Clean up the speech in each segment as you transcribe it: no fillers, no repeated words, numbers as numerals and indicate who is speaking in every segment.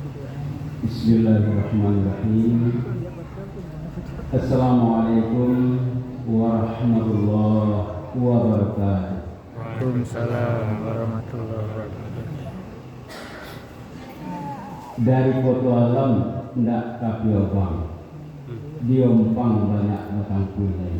Speaker 1: Bismillahirrahmanirrahim. Assalamualaikum warahmatullahi wabarakatuh.
Speaker 2: Waalaikumsalam warahmatullahi wabarakatuh.
Speaker 1: Dari foto alam ndak kapiobang, diompang banyak batang kulai.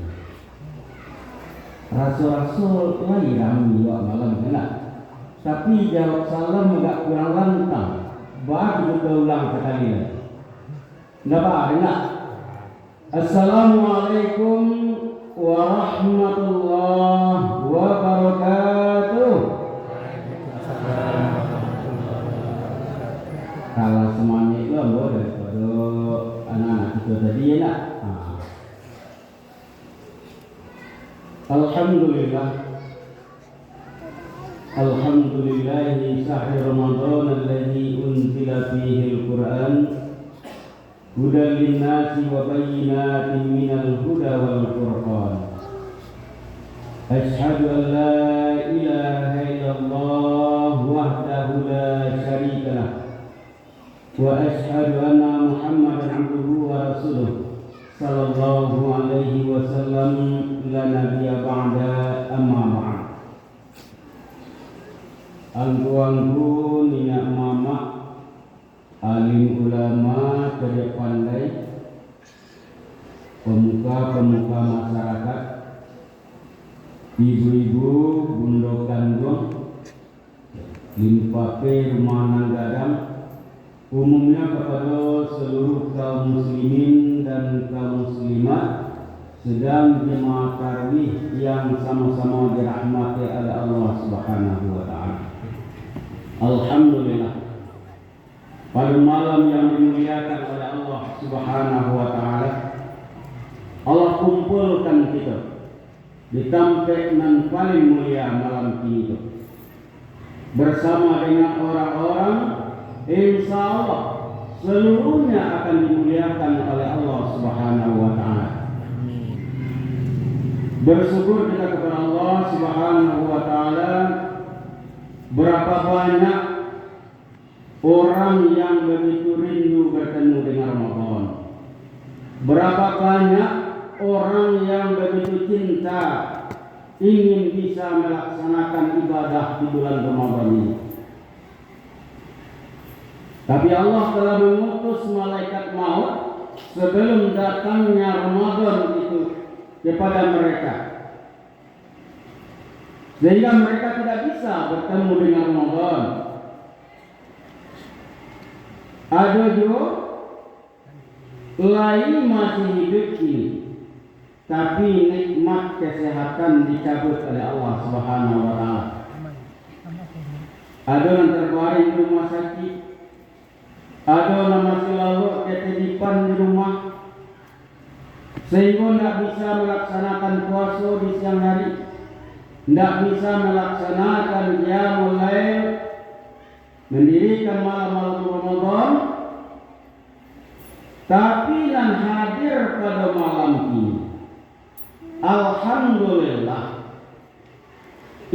Speaker 1: Rasul-rasul lain rami wak malam kena, tapi jawab salam agak kurang lantang. Baru kita ulang sekali lagi. Nggak apa enak. Assalamualaikum warahmatullahi wabarakatuh. Kalau semuanya itu boleh daripada anak-anak kita tadi ya nak. Alhamdulillah. Alhamdulillahi sahri Ramadan alladhi unzila fihi al-Quran hudan linnasi wa bayyinatin minal huda wal furqan. Ashhadu an la ilaha illallah wahdahu la syarika lah wa ashhadu anna Muhammadan abduhu wa rasuluh sallallahu alaihi wasallam la nabiyya ba'da amma ba'd. Angku-angku nina mama alim ulama kerja pandai, pemuka-pemuka masyarakat, ibu-ibu bundo kandung, limpape rumah nanggadang, umumnya kepada seluruh kaum muslimin dan kaum muslimat sedang jemaah tarawih yang sama-sama dirahmati oleh Allah Subhanahu wa taala. Alhamdulillah, pada malam yang dimuliakan oleh Allah Subhanahu wa taala, Allah kumpulkan kita di tempat yang paling mulia malam ini bersama dengan orang-orang insya Allah seluruhnya akan dimuliakan oleh Allah Subhanahu wa taala. Bersyukur kita kepada Allah Subhanahu wa taala. Berapa banyak orang yang begitu rindu bertemu dengan Ramadan. Berapa banyak orang yang begitu cinta ingin bisa melaksanakan ibadah di bulan Ramadan ini. Tapi Allah telah mengutus malaikat maut sebelum datangnya Ramadan itu kepada mereka, sehingga mereka tidak bisa bertemu dengan Ramadan. Ada juga lain masih hidup ini, tapi nikmat kesehatan dicabut oleh Allah Subhanahu wa taala. Ada yang terbaring di rumah sakit, ada yang masih lalu ketitipan di rumah, sehingga tidak bisa melaksanakan puasa di siang hari, tidak bisa melaksanakan qiyamul lail, mendirikan malam-malam Ramadan, tapi yang hadir pada malam ini, alhamdulillah,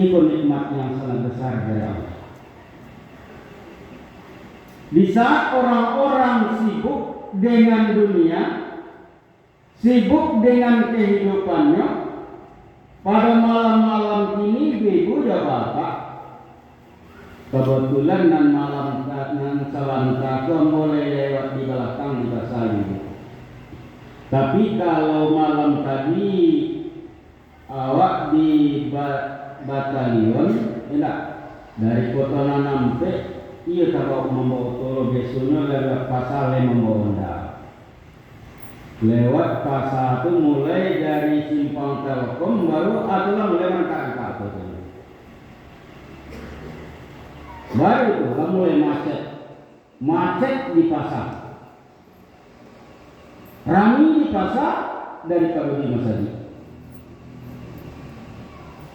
Speaker 1: itu nikmat yang sangat besar dari Allah. Di saat orang-orang sibuk dengan dunia, sibuk dengan kehidupannya, pada malam-malam ini ibu dan bapak kebetulan dan malam dan salam takwa mulai lewat di belakang kita saling. Tapi kalau malam tadi awak di batalion, tidak dari kota Nanampe, ia kalau membawa tolo besoknya lewat pasar yang membawa anda. Lewat pasar itu mulai dari simpang Telkom baru adalah mulai angka-angka itu. Baru itu mulai macet di pasar, ramai di pasar daripada di masjid.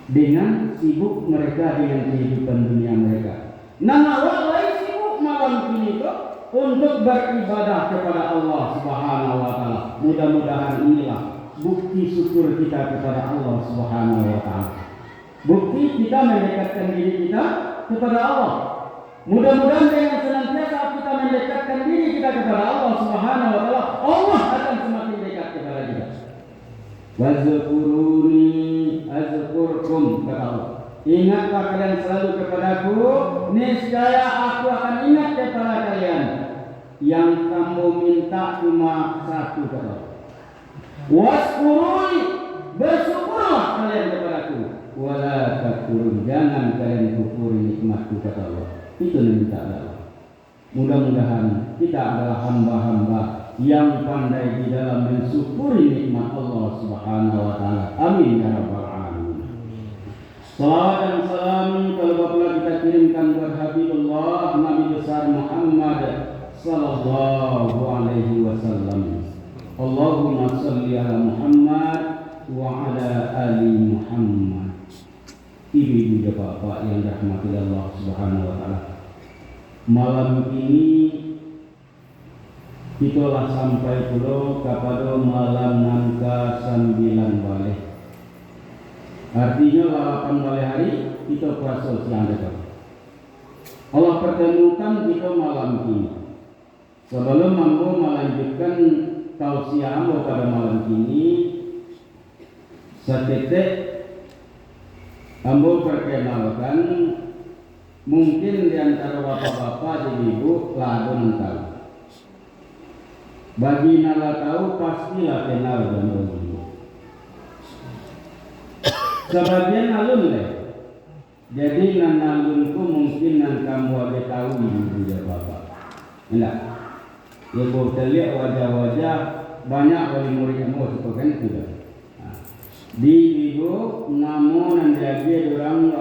Speaker 1: Dengan sibuk mereka dengan kehidupan dunia mereka. Nah, awak lain sibuk malam ini tuh untuk beribadah kepada Allah Subhanahu wa taala. Mudah-mudahan inilah bukti syukur kita kepada Allah Subhanahu wa taala. Bukti kita mendekatkan diri kita kepada Allah. Mudah-mudahan dengan senantiasa kita mendekatkan mendekatkan diri kita kepada Allah Subhanahu wa taala, Allah akan semakin dekat kepada kita. Wazkuruni azkurkum, kata Allah. Ingatlah kalian selalu kepadaku, niscaya aku akan ingat kepada kalian. Yang kamu minta cuma satu, kata Allah. Waskuruni, bersyukurlah kalian kepadaku. Wala takfurun, jangan kalian kufuri nikmatku, kata Allah. Itu yang minta Allah. Mudah-mudahan kita adalah hamba-hamba yang pandai di dalam mensyukuri nikmat Allah Subhanahu wa taala. Amin ya rabbal alamin. Salawat dan salam telah kita kirimkan kepada Habibullah Nabi besar Muhammad sallallahu alaihi wasallam. Allahumma shalli ala Muhammad wa ala ali Muhammad. Ibu-ibu dan bapak yang dirahmati Allah Subhanahu wa taala. Malam ini kita telah sampai pula kepada malam nangka 9 balik. Artinya 8 balik hari kita puasa siang dekat. Allah pertemukan kita malam ini. Sebelum mampu melanjutkan tausiah pada malam ini, setetek ambo perkenalkan. Mungkin di antara bapak-bapak dan ibu ladon tahu. Bagi nala tahu pastilah kenal dengan ini. Sebagian alun deh. Jadi nan alunku mungkin nan kamu ada tahu ibu dan bapak. Enggak. Ya kau terlihat wajah-wajah banyak wali murid kamu seperti itu dah. Di ibu namun menjadi orang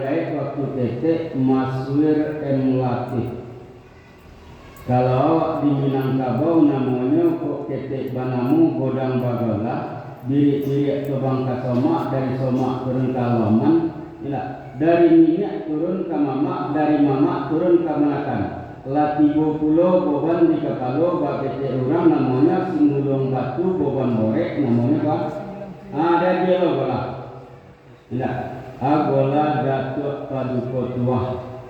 Speaker 1: gaib waktu tetek Maswir M. Latif. Kalau di Minangkabau namanya kok tetek banamu godang bagala diri-diri ke Bangka Somak, dari Somak turun ke Alaman, dari minyak turun ke Mamak, dari Mamak turun ke Menakan. Latibo pulau boban di Kapalo bakete orang namanya Singgulung Batu boban borek namanya apa? Ada dia loh bola. Tidak. Agola Datuk Paduka Tua.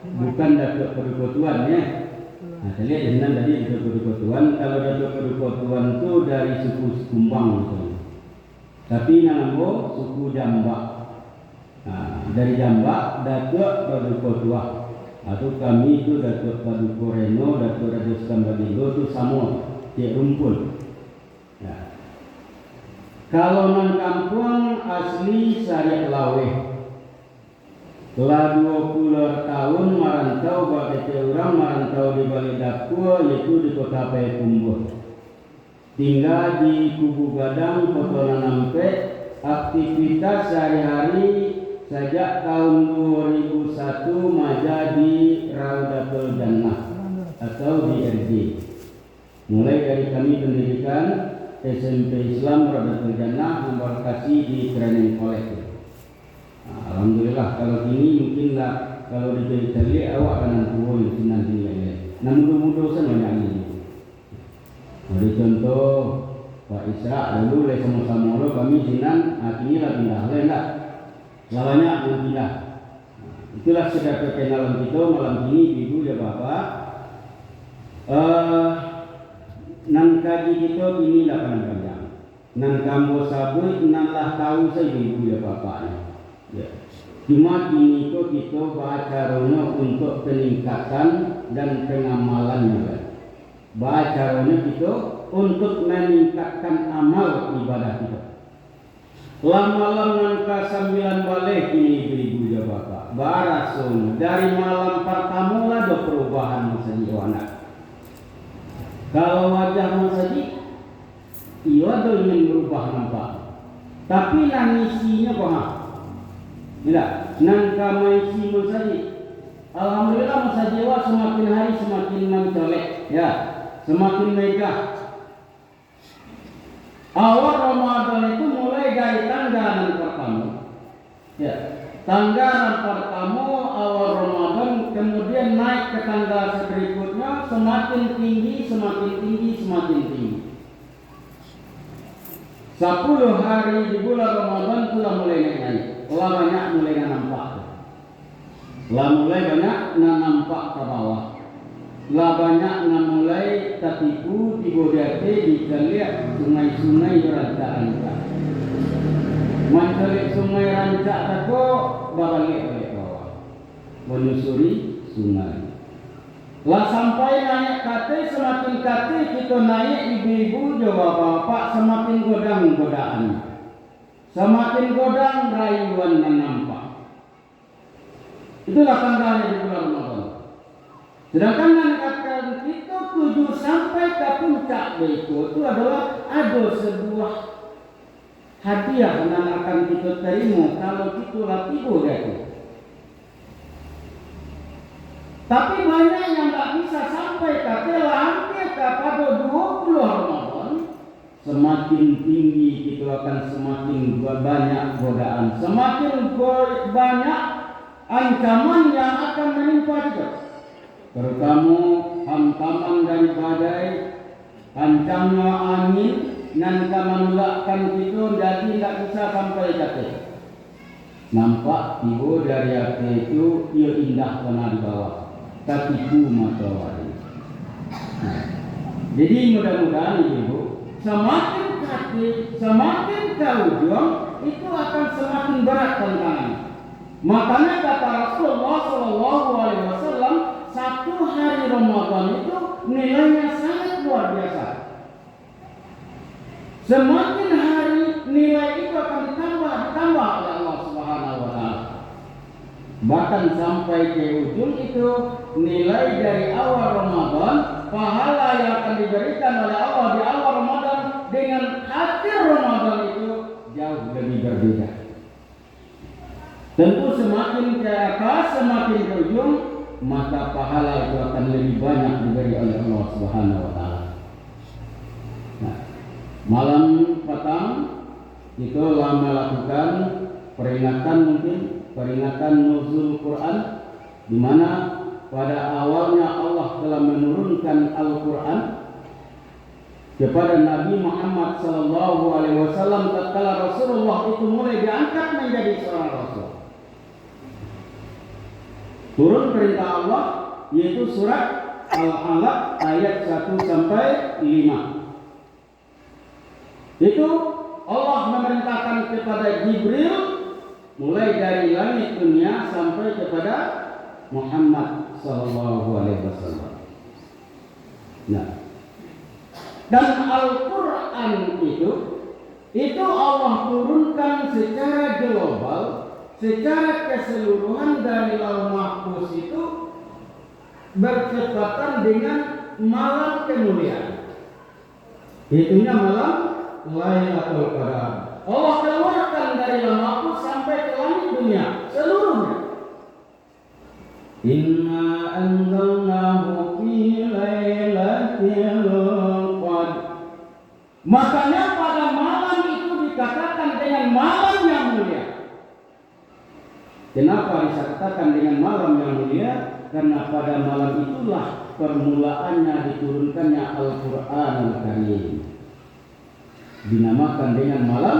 Speaker 1: Bukan Datuk Paduka Tuan ya. Nah, saya lihat di sini tadi Datuk Paduka Tuan. Kalau Datuk Paduka Tuan itu dari suku Kumbang gitu. Tapi nama suku Jambak. Nah, dari Jambak Datuk Paduka Tua. Atau kami itu Datuk Paduka Reno, Datuk Raja Sambadigo itu sama cek rumpul. Ya. Kalau non kampung asli Syariah Laweh. Telah 20 tahun merantau bagi orang merantau di Bali Dapur yaitu di Kota Payakumbuh. Tinggal di Kubu Gadang, Kota Nampe. Aktivitas sehari-hari sejak tahun 2001 menjadi Raudatul Jannah atau DRJ. Mulai dari kami pendidikan SMP Islam Raudatul Jannah memberkasi di training college. Alhamdulillah kalau ini mungkinlah kalau dicari awak akan turun nanti ini. Namun mudah-mudahan banyak ini. Ada contoh Pak Isra dulu le sama-sama lo kami sinan akhirnya lah pindah lain tak. Lalanya yang pindah. Itulah sudah perkenalan kita malam ini ibu dan bapak. Nan kaji kita ini 8 jam. Nan kamu sabut nan lah tahu saya ibu dan bapaknya. Ya. Cuma ini itu kita bacaranya untuk peningkatan dan pengamalannya. Bacaranya kita untuk meningkatkan amal ibadah kita. Malam nangka 9 balik ini ibu dan bapak. Barasun dari malam pertama lah ada perubahan masjid anak. Kalau wajah masjid, iya ada ingin berubah nampak. Tapi nangisinya paham. Tidak, nangka maisi masjid. Alhamdulillah masjid semakin hari semakin mencolek, ya, semakin megah. Awal Ramadan itu mulai dari tanggalan pertama, ya, tanggalan pertama awal Ramadan kemudian naik ke tanggal berikutnya semakin tinggi, semakin tinggi, semakin tinggi. 10 hari di bulan Ramadan sudah mulai naik. Lah banyak mulai nampak. Lah mulai banyak nampak ke bawah. lah banyak mulai tatipu tibodate dikaliak sungai-sungai rancaan ka. Mencari sungai rancak tako babalik oleh bawah menyusuri sungai. Lah sampai naik kate semakin kate kita naik ibu-ibu jawa bapak semakin godang-godaan. Semakin godang rayuan yang nampak. Itulah tandanya di bulan Ramadan. Sedangkan katakan kita tuju sampai ke puncak itu adalah ada sebuah hadiah yang akan kita terima kalau kita tiba itu. Tapi banyak yang tak bisa sampai katalah hampir kepada 20 Ramadan. Semakin tinggi kita akan semakin banyak godaan, semakin banyak ancaman yang akan menimpa kita. Terutama hantaman dari badai, hancamnya angin, dan mengelakkan kita jadi tak bisa sampai kata. Nampak tiba dari hati itu ia indah kena di bawah, tapi ku matahari. Jadi mudah-mudahan ibu, semakin kaki, semakin ujung itu akan semakin berat tantangannya. Makanya kata Rasulullah SAW, satu hari Ramadan itu nilainya sangat luar biasa. Semakin hari nilai itu akan ditambah oleh Allah Subhanahu wa taala. Bahkan sampai ke ujung itu nilai dari awal Ramadan, pahala yang akan diberikan oleh Allah di awal Ramadan dengan akhir Ramadan itu jauh lebih berbeda. Tentu semakin ke atas, semakin ke ujung, maka pahala itu akan lebih banyak diberi oleh Allah Subhanahu wa taala. Nah, malam petang itu melakukan peringatan nuzul Quran, di mana pada awalnya Allah telah menurunkan Al-Quran kepada Nabi Muhammad SAW tatkala Rasulullah itu mulai diangkat menjadi seorang rasul. Turun perintah Allah yaitu surat Al-Alaq ayat 1 sampai 5. Itu Allah memerintahkan kepada Jibril mulai dari langit dunia sampai kepada Muhammad SAW. Nah, dan Al-Quran itu Allah turunkan secara global, secara keseluruhan dari Lauh Mahfuz itu bertepatan dengan malam kemuliaan. Itunya malam Lailatul Qadar. Allah keluarkan dari Lauh Mahfuz sampai ke langit dunia seluruhnya. Inna anzalnahu fi lailatul qadr. Makanya pada malam itu dikatakan dengan malam yang mulia. Kenapa dikatakan dengan malam yang mulia? Karena pada malam itulah permulaannya diturunkannya Al-Quran Al-Karim. Dinamakan dengan malam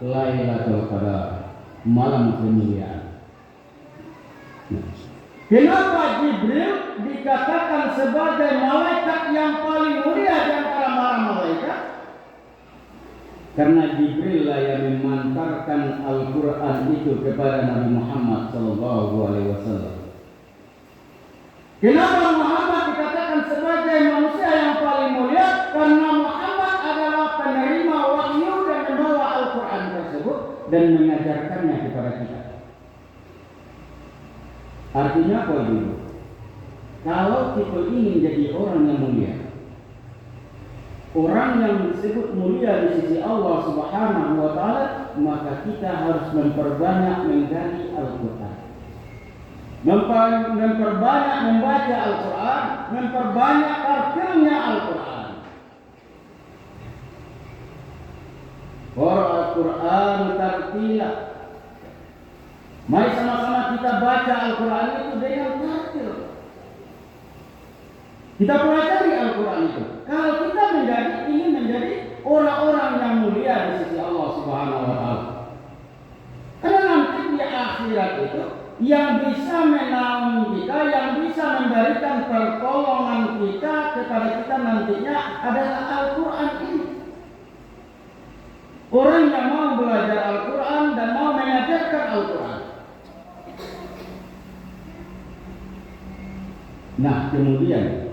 Speaker 1: Lailatul Qadar, malam kemuliaan. Kenapa Jibril dikatakan sebagai malaikat yang paling mulia di antara para malaikat? Karena Jibril lah yang memantarkan Al-Quran itu kepada Nabi Muhammad SAW. Kenapa Muhammad dikatakan sebagai manusia yang paling mulia? Karena Muhammad adalah penerima wahyu dan membawa Al-Quran tersebut dan mengajarkannya kepada kita. Artinya apa itu? Kalau kita ingin jadi orang yang mulia, orang yang disebut mulia di sisi Allah Subhanahu wa taala, maka kita harus memperbanyak menggali Al-Quran. Memperbanyak membaca Al-Quran, memperbanyak artinya Al-Quran. Al-Quran tartila. Mari sama-sama kita baca Al-Quran itu dengan tartil. Kita pelajari Al-Quran itu. Kalau kita ingin menjadi orang-orang yang mulia di sisi Allah Subhanahu wa taala. Karena nanti di akhirat itu yang bisa menaungi kita, yang bisa memberikan pertolongan kepada kita nantinya adalah Al-Quran ini. Orang yang mau belajar Al-Quran dan mau mengajarkan Al-Quran. Nah, kemudian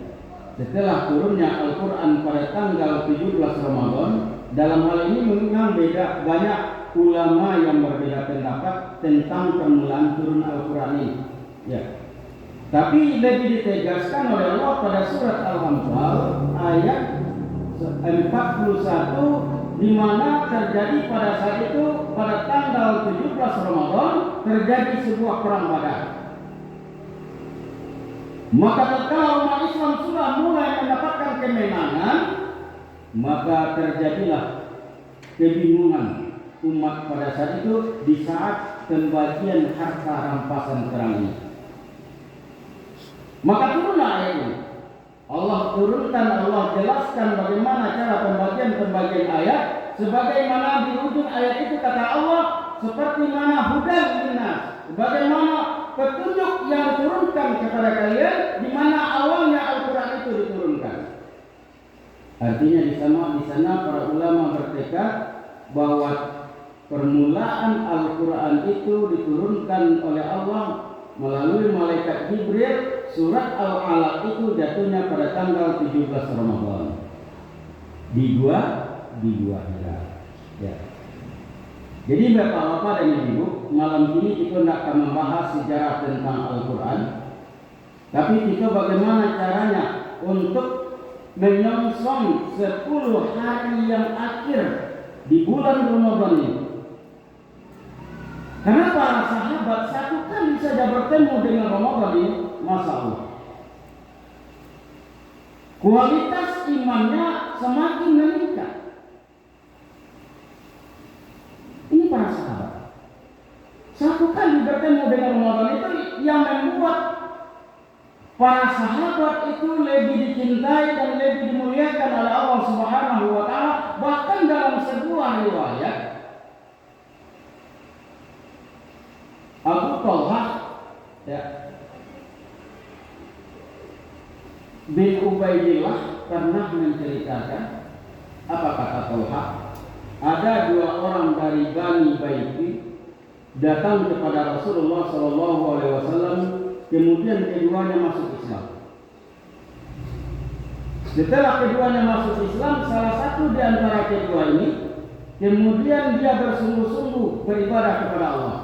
Speaker 1: setelah turunnya Al-Quran pada tanggal 17 Ramadan, dalam hal ini memang banyak ulama yang berbeda pendapat tentang permulaan turun Al-Quran ini. Ya. Tapi lebih ditegaskan oleh Allah pada surat Al-Anfal ayat 41, di mana terjadi pada saat itu pada tanggal 17 Ramadan terjadi sebuah perang Badar. Maka tatkala umat Islam sudah mulai mendapatkan kemenangan, maka terjadilah kebingungan umat pada saat itu di saat pembagian harta rampasan perang ini. Maka turunlah ayat ini. Allah turunkan, Allah jelaskan bagaimana cara pembagian ayat, sebagaimana di ujung ayat itu kata Allah, seperti mana hudan linnas, bagaimana petunjuk yang diturunkan kepada kalian, di mana awalnya Al-Quran itu diturunkan. Artinya di sana para ulama bertekad bahwa permulaan Al-Quran itu diturunkan oleh Allah melalui malaikat Jibril. Surat Al-Alaq itu jatuhnya pada tanggal 17 Ramadan di Gua Hira. Ya. Jadi Bapak-bapak dan Ibu, malam ini kita tidak akan membahas sejarah tentang Al-Quran, tapi kita bagaimana caranya untuk menyongsong 10 hari yang akhir di bulan Ramadan ini. Karena para sahabat satu kali saja bertemu dengan Ramadan ini, Masya Allah, kualitas imannya semakin meningkat. Ini para sahabat satu kali bertemu dengan Ramadan itu yang membuat para sahabat itu lebih dicintai dan lebih dimuliakan oleh Allah Subhanahu wa Ta'ala. Bahkan dalam sebuah riwayat, Abu Talhah bin Ubaidillah pernah menceritakan, apa kata Talhah? Ada 2 orang dari Bani Baiti datang kepada Rasulullah SAW, kemudian keduanya masuk Islam. Setelah keduanya masuk Islam, salah satu di antara kedua ini kemudian dia bersungguh-sungguh beribadah kepada Allah.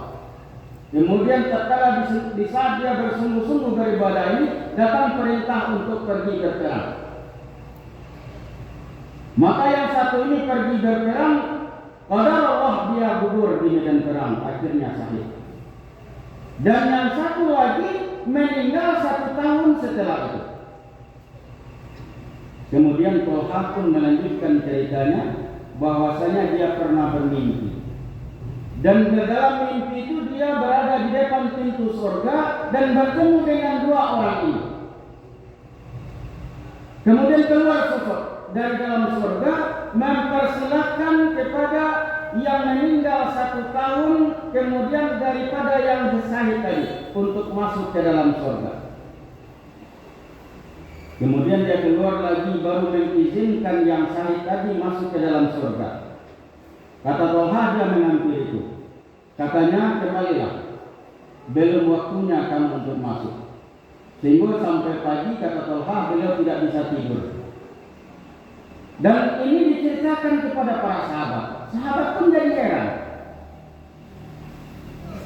Speaker 1: Kemudian tatkala di saat dia bersungguh-sungguh beribadah ini, datang perintah untuk pergi berperang. Maka yang satu ini pergi berperang, qadarullah dia gugur di medan perang, akhirnya syahid. Dan yang satu lagi meninggal 1 tahun setelah itu. Kemudian Talhah pun melanjutkan ceritanya bahwasanya dia pernah bermimpi. Dan di dalam mimpi itu dia berada di depan pintu surga dan bertemu dengan 2 orang ini. Kemudian keluar sosok dari dalam surga mempersilahkan kepada yang meninggal 1 tahun kemudian daripada yang syahid tadi untuk masuk ke dalam surga. Kemudian dia keluar lagi baru mengizinkan yang syahid tadi masuk ke dalam surga. Kata Talhah dia mengambil itu. Katanya, kembalilah, belum waktunya kamu untuk masuk. Sehingga sampai pagi, kata Talhah, beliau tidak bisa tidur. Dan ini diceritakan kepada para sahabat. Sahabat pun jadi heran.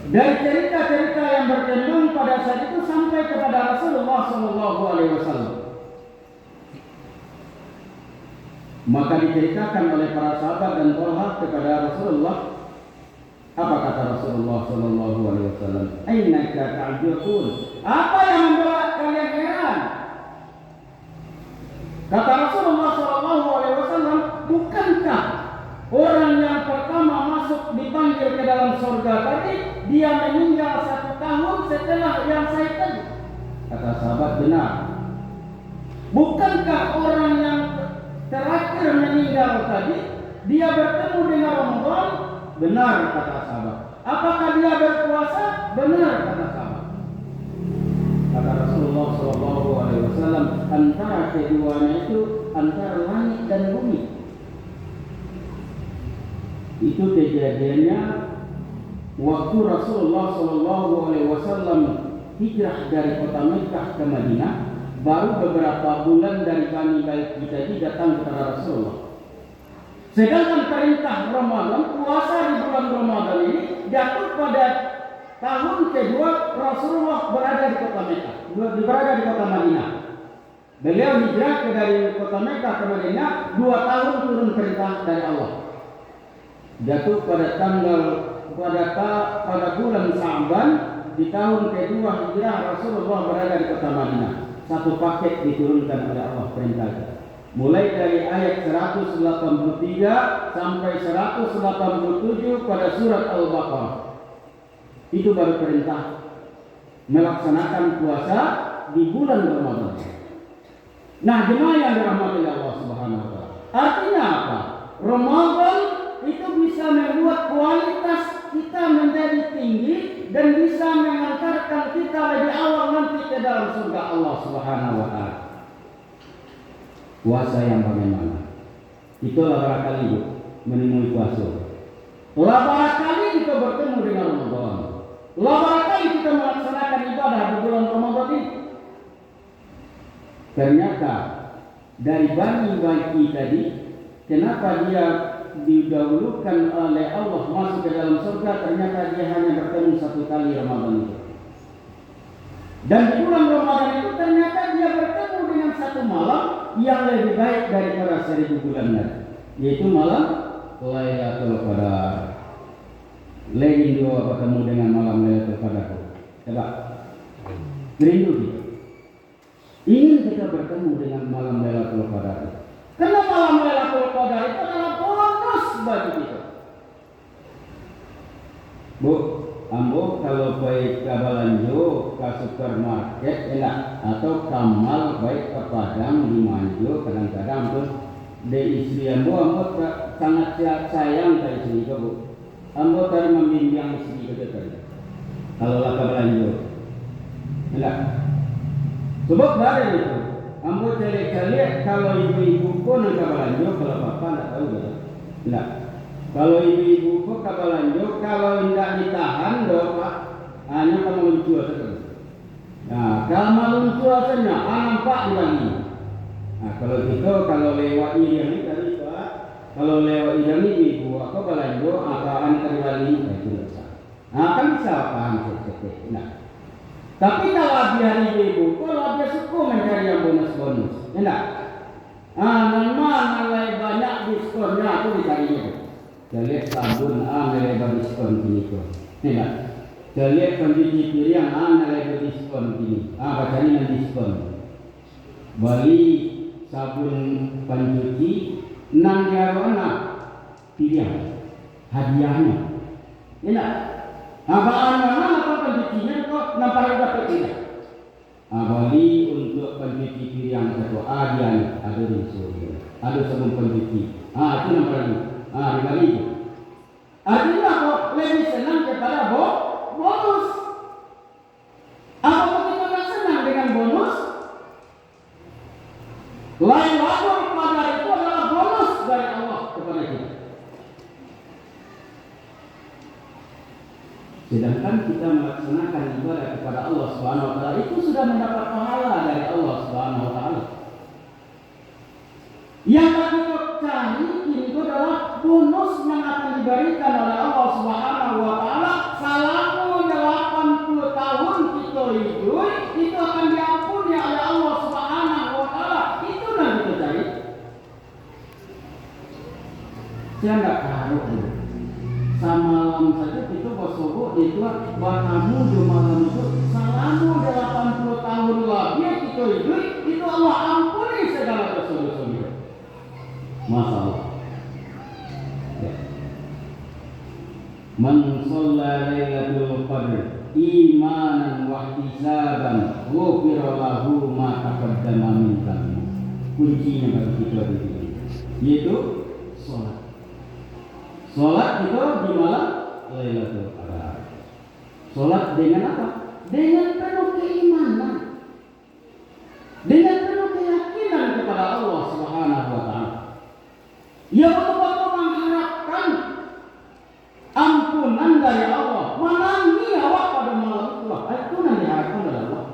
Speaker 1: Dari cerita-cerita yang berkembang pada saat itu sampai kepada Rasulullah SAW. Maka diceritakan oleh para sahabat dan Talhah kepada Rasulullah. Apa kata Rasulullah SAW? Ainaka ta'jurun? Apa yang membuat kalian heran? Kata Rasulullah SAW, bukankah orang yang pertama masuk dipanggil ke dalam surga tadi, dia meninggal 1 tahun setelah yang saya tadi? Kata sahabat, benar. Bukankah orang yang terakhir meninggal tadi, dia bertemu dengan Ramadan? Benar, kata sahabat. Apakah dia berpuasa? Benar, kata sahabat. Kata Rasulullah SAW, antara keduanya itu antara langit dan bumi. Itu kejadiannya waktu Rasulullah SAW hijrah dari kota Mekah ke Madinah. Baru beberapa bulan dari kami baik kita ini datang kepada Rasulullah. Sedangkan perintah Ramadan, puasa di bulan Ramadan ini jatuh pada tahun kedua Rasulullah berada di kota Mekah, berada di kota Madinah. Beliau hijrah dari kota Mekah ke Madinah 2 tahun turun perintah dari Allah. Jatuh pada bulan Sa'ban di tahun kedua hijrah Rasulullah berada di kota Madinah. Satu paket diturunkan oleh Allah perintahnya. Mulai dari ayat 183 sampai 187 pada surat Al-Baqarah. Itu baru perintah melaksanakan puasa di bulan Ramadan. Nah, jemaah yang dirahmati Allah Subhanahu wa taala. Artinya apa? Ramadan itu bisa membuat kualitas kita menjadi tinggi dan bisa mengantarkan kita lebih awal nanti ke dalam surga Allah Subhanahu wa taala. Puasa yang bagaimana? Itulah barangkali menemui puasa. Lah barangkali kita bertemu dengan Ramadan. Lah barangkali kita melaksanakan ibadah di bulan Ramadan ini. Ternyata dari bani tadi, kenapa dia didahulukan oleh Allah masuk ke dalam surga? Ternyata dia hanya bertemu 1 kali Ramadan itu. Dan di bulan Ramadan itu ternyata dia bertemu dengan 1 malam yang lebih baik daripada 1000 bulan lagi, yaitu malam Lailatul Qadar. Rindu bertemu dengan malam Lailatul Qadar. Coba rindu kita. Ingin kita bertemu dengan malam Lailatul Qadar. Karena malam Lailatul Qadar itu adalah bonus bagi kita. Bu, ambo kalau baik ke Balanjo, ke supermarket enak, atau kamal baik ke Padang di Manjo, kadang-kadang tuh de istri ambo sangat sayang dari sini ke bu. Ambo tadi membimbing istri ke tadi. Kalau lah ke Balanjo, enak. Sebab ada itu. Ambo cari-cari kalau ibu-ibu pun ke Balanjo, kalau bapak tak tahu dah. Enak. Kalau ibu-ibu kok kabalanjo, kalau tidak ditahan doa pak, hanya kamu lucu saja. Nah, kalau lucu saja, nampak lagi. Nah, kalau gitu, kalau lewat ini tadi pak, kalau lewat ini ibu, aku balanjo, apaan tadi lagi, itu bisa. Nah, kan bisa paham seperti. Nah, tapi kalau biar ibu, kalau dia suka mencari yang bonus-bonus, enak. Mana banyak diskonnya, aku dicarinya. Lihat sabun nilai diskon gini tuh. Tidak. Lihat pencuci piring nilai diskon gini. Bacanya diskon. Beli sabun pencuci nang jarwana piring hadiahnya. Tidak. Mana pencucinya kok nampak dapat tidak. Beli untuk pencuci piring satu hadiahnya ada diskon. Ada sabun pencuci. Itu nampak lagi. Dibagi itu. Artinya kok lebih senang kepada bonus. Apakah kita tak senang dengan bonus? Lailatul Qadar itu adalah bonus dari Allah kepada kita. Sedangkan kita melaksanakan ibadah kepada Allah Subhanahu wa taala itu sudah mendapat pahala dari Allah Subhanahu wa taala. Yang kita cari itu adalah bonus yang akan diberikan oleh Allah Subhanahu wa taala selama 80 tahun kita hidup, itu akan diampuni oleh Allah Subhanahu wa taala. Itu yang kita cari. Saya enggak tahu. Samalam saja itu bosobo itu bakamu di malam itu selama 80 tahun lagi kita hidup, itu Allah ampuni segala dosa-dosa kita. Masalah. Ya. Man shalla lailatul qadr imanan wa ihtisaban ghufira lahu ma taqaddama min dhanbi. Kuncinya bagi kita di sini yaitu salat. Salat itu di malam Lailatul Qadar. Salat dengan apa? Dengan penuh keimanan. dengan penuh keyakinan kepada Allah Subhanahu wa taala. Ia betul-betul mengharapkan ampunan dari Allah, menangi awak pada malam itulah. Itu yang diharapkan oleh Allah.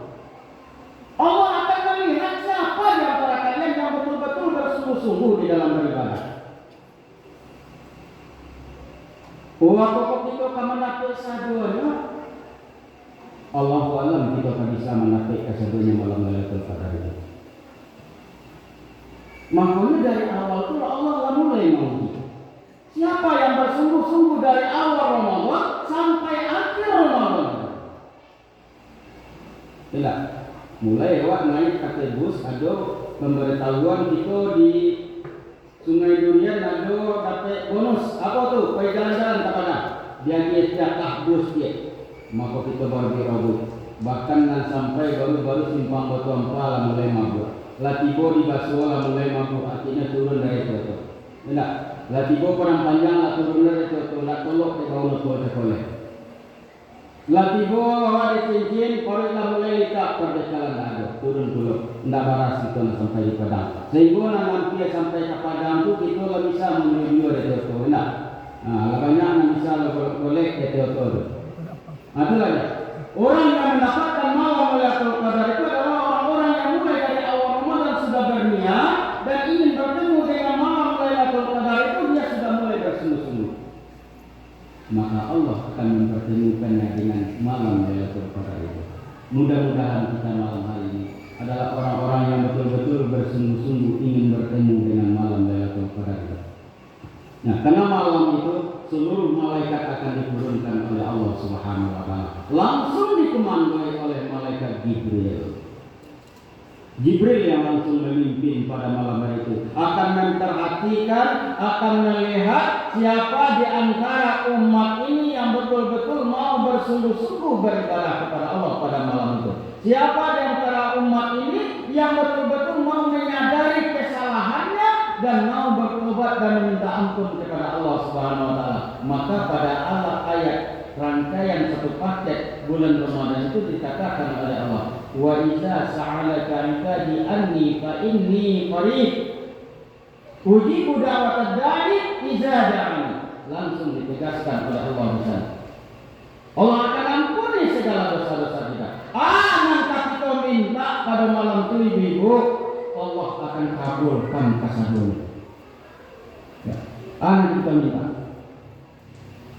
Speaker 1: Allah akan melihat siapa di antara kalian yang betul-betul bersungguh-sungguh di dalam beribadah. Pokok itu akan menapik saduanya. Allahu a'lam kita akan bisa menapik saduanya malam Lailatul Qadar ini. Makanya dari awal itu Allah mulai menguji. Siapa yang bersungguh-sungguh dari awal Ramadan sampai akhir Ramadan? Tidak. Mulai lewat naik kata bus, ada pemberitahuan kita di Sungai Durian ada dapat bonus. Apa tu? Pergi jalan-jalan kepada dia jatah bus dia. Maka kita baru dirabut. Bahkan sampai baru-baru simpang batu ampala mulai mabuk. Latibo di Basuala mulai mabuk. Akhirnya turun dari itu. Tidak. Latibo perang panjang lah turun dari itu. Nak tolok di bawah tua sekolah. Latibo bawa di cincin. Koriklah mulai likap. Perdekalan ada. Turun dulu. Tidak baras kita sampai di Padang. Sehingga nanti sampai ke Padang itu kita bisa menuju dari itu. Tidak. Banyak bisa boleh dari itu. Itu lagi. Orang yang mendapatkan malam Lailatul Qadar itu adalah orang-orang yang mulai dari awal Ramadan sudah berniat dan ingin bertemu dengan malam Lailatul Qadar itu dia sudah mulai bersungguh-sungguh. Maka Allah akan mempertemukannya dengan malam Lailatul Qadar itu. Mudah-mudahan kita malam hari ini adalah orang-orang yang betul-betul bersungguh-sungguh ingin bertemu dengan malam Lailatul Qadar itu. Nah, karena malam itu seluruh malaikat akan diturunkan oleh Allah Subhanahu wa taala. Langsung dikomandoi oleh malaikat Jibril. Jibril yang langsung memimpin pada malam hari itu akan memperhatikan, akan melihat siapa di antara umat ini yang betul-betul mau bersungguh-sungguh beribadah kepada Allah pada malam itu. Siapa di antara umat ini yang betul-betul mau menyadari kesalahannya dan mau bertobat dan meminta ampun kepada Allah Subhanahu wa taala. Maka pada ayat rangkaian satu paket bulan Ramadan itu dikatakan oleh Allah, wa idza sa'alaka ibadi anni fa inni qarib ujibu da'watad da'i idza da'ani. Langsung ditegaskan oleh Allah di sana. Allah akan ampuni segala dosa-dosa kita. Nanti kita minta pada malam itu ibu, Allah akan kabulkan kasadun. Ya. Kita minta.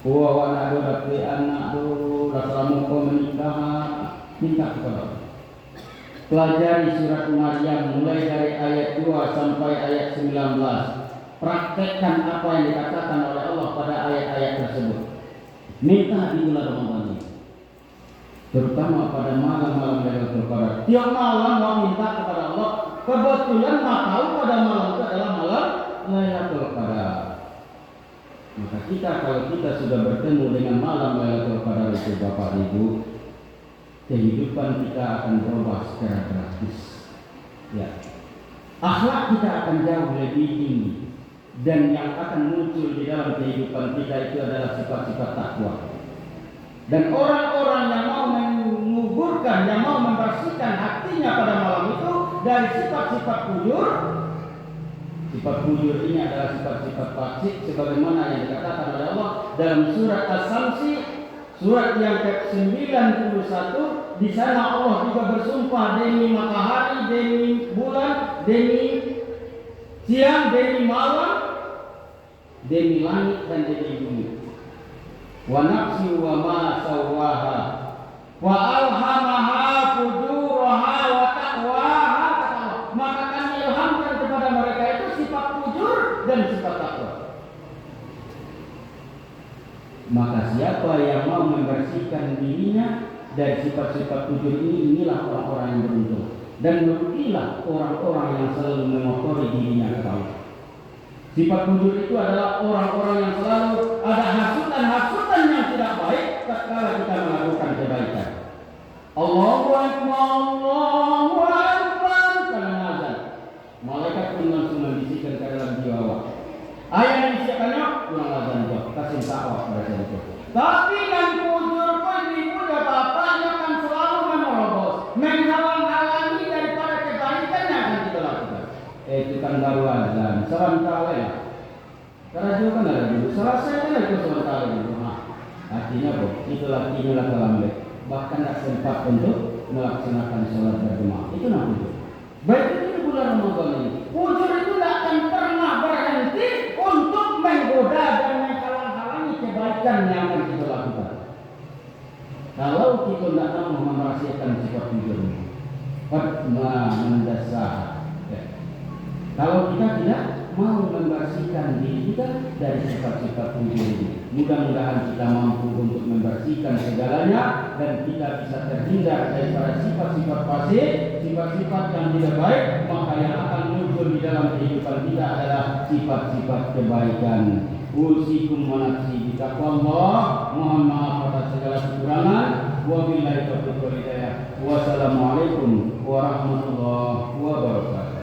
Speaker 1: Anak do dapat anak do rasamu kau menikah, minta kepada Allah. Pelajari surat Maryam mulai dari ayat 2 sampai ayat 19. Praktekkan apa yang dikatakan oleh Allah pada ayat-ayat tersebut. Minta di bulan Ramadan ini. Terutama pada malam-malam Lailatul Qadar. Tiap malam mau minta kepada Allah. Kebetulan tahu pada malam itu adalah malam Lailatul Qadar. Maka kalau kita sudah bertemu dengan malam Lailatul Qadar itu Bapak Ibu, kehidupan kita akan berubah secara drastis. Ya. Akhlak kita akan jauh lebih tinggi dan yang akan muncul di dalam kehidupan kita itu adalah sifat-sifat takwa. Dan orang-orang yang mau menguburkan, yang mau membersihkan hatinya pada malam itu dari sifat-sifat fujur. Sifat fujur ini adalah sifat-sifat fasik sebagaimana yang dikatakan oleh Allah dalam surat As-Samsi, surat yang ke-91. Di sana Allah juga bersumpah demi matahari, demi bulan, demi siang, demi malam, demi langit dan demi bumi. Wa nafsi wa ma sawaha wa alhamaha fujuraha wa taqwaha. Maka kami ilhamkan kepada mereka itu sifat fujur dan sifat takwa. Maka siapa yang mau membersihkan dirinya dari sifat-sifat fujur ini, inilah orang-orang yang beruntung. Dan merugilah orang-orang yang selalu mengotori dirinya kepada Allah. Sifat fujur itu adalah orang-orang yang selalu ada hasutan-hasutan yang tidak baik tatkala kita melakukan kebaikan. Allahu Akbar, Allahu Akbar, karena azan. Malaikat pun langsung membisikkan ke dalam jiwa. Ayat yang disiapkannya kurang azan jawab, kasih takwak pada itu. Tapi yang fujur pun ibu dan bapaknya akan selalu menerobos, menghalang-halangi daripada kebaikan tukang baru azan, sawan kali. Karena juga kan ada dulu, selesai kan itu sawan kali itu. Artinya apa? Itu artinya lah lambat. Bahkan tak sempat untuk melaksanakan sholat berjamaah. Itu namanya. Baik itu bulan Ramadan ini. Ujur itu tidak akan pernah berhenti untuk menggoda dan menghalang-halangi kebaikan yang akan kita lakukan. Kalau kita tidak mau merahasiakan sifat ujur ini, mendasar. Ya. Kalau kita tidak mau membersihkan diri kita dari sifat-sifat ujur ini, mudah-mudahan kita mampu untuk membersihkan segalanya dan kita bisa terhindar daripada sifat-sifat fasik, sifat-sifat yang tidak baik. Maka yang akan muncul di dalam kehidupan kita adalah sifat-sifat kebaikan. Usikum wa nafsi bitaqwallah. Mohon maaf atas segala kekurangan. Wabillahi taufiq wal hidayah. Wassalamualaikum warahmatullahi wabarakatuh.